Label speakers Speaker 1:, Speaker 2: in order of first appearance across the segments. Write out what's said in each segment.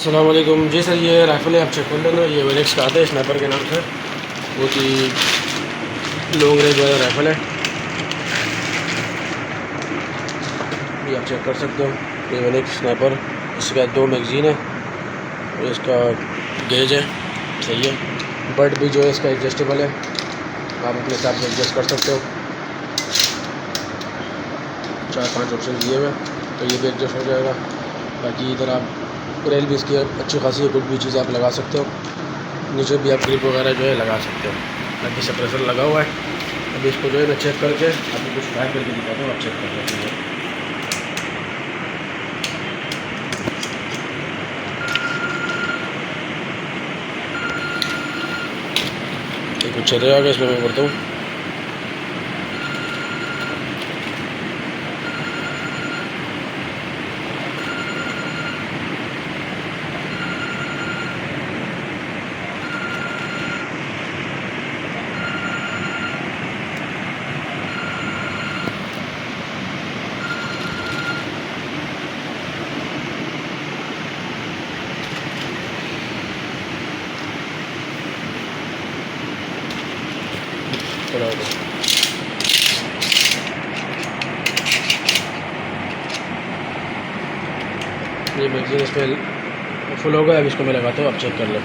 Speaker 1: अस्सलाम वालेकुम जी सर, ये राइफ़ल है, आप चेक कर लेना। ये वेनेक्स का आता है स्नाइपर के नाम से। बहुत ही लॉन्ग रेंज वाला राइफ़ल है, ये आप चेक कर सकते हो। ये वेनेक्स स्नाइपर, इसका 2 मैगज़ीन है और इसका गेज है, सही है। बट भी जो है इसका एडजस्टेबल है, आप अपने हिसाब से एडजस्ट कर सकते हो। 4-5 ऑप्शन दिए हुए, तो ये भी एडजस्ट हो जाएगा। बाकी इधर आप रेल भी इसकी अच्छी खासी है, कुछ भी चीज़ आप लगा सकते हो। नीचे भी आप ग्रिप वगैरह जो है लगा सकते हो। बाकी सप्रेसर लगा हुआ है। अभी इसको जो है मैं चेक करके आपको कुछ ट्राई करके दिखाता हूँ, आप चेक कर सकते हैं। कुछ चल रहा है, इसमें मैं करता हूँ। चलो ये मैगज़ीन इसमें फुल हो गया। अब इसको मैं लगाता हूँ, आप चेक कर लो।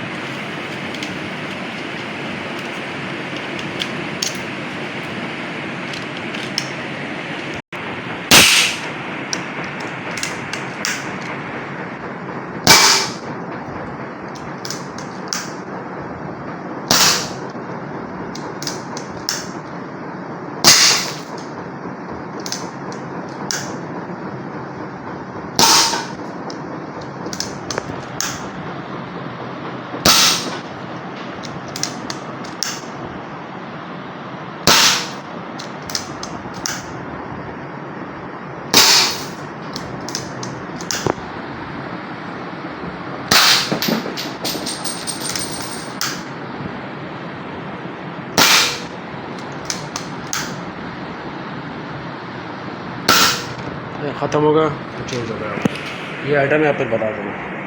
Speaker 1: ख़त्म होगा तो चेंज हो गया। ये आइटम है, आप फिर बता दूँगा।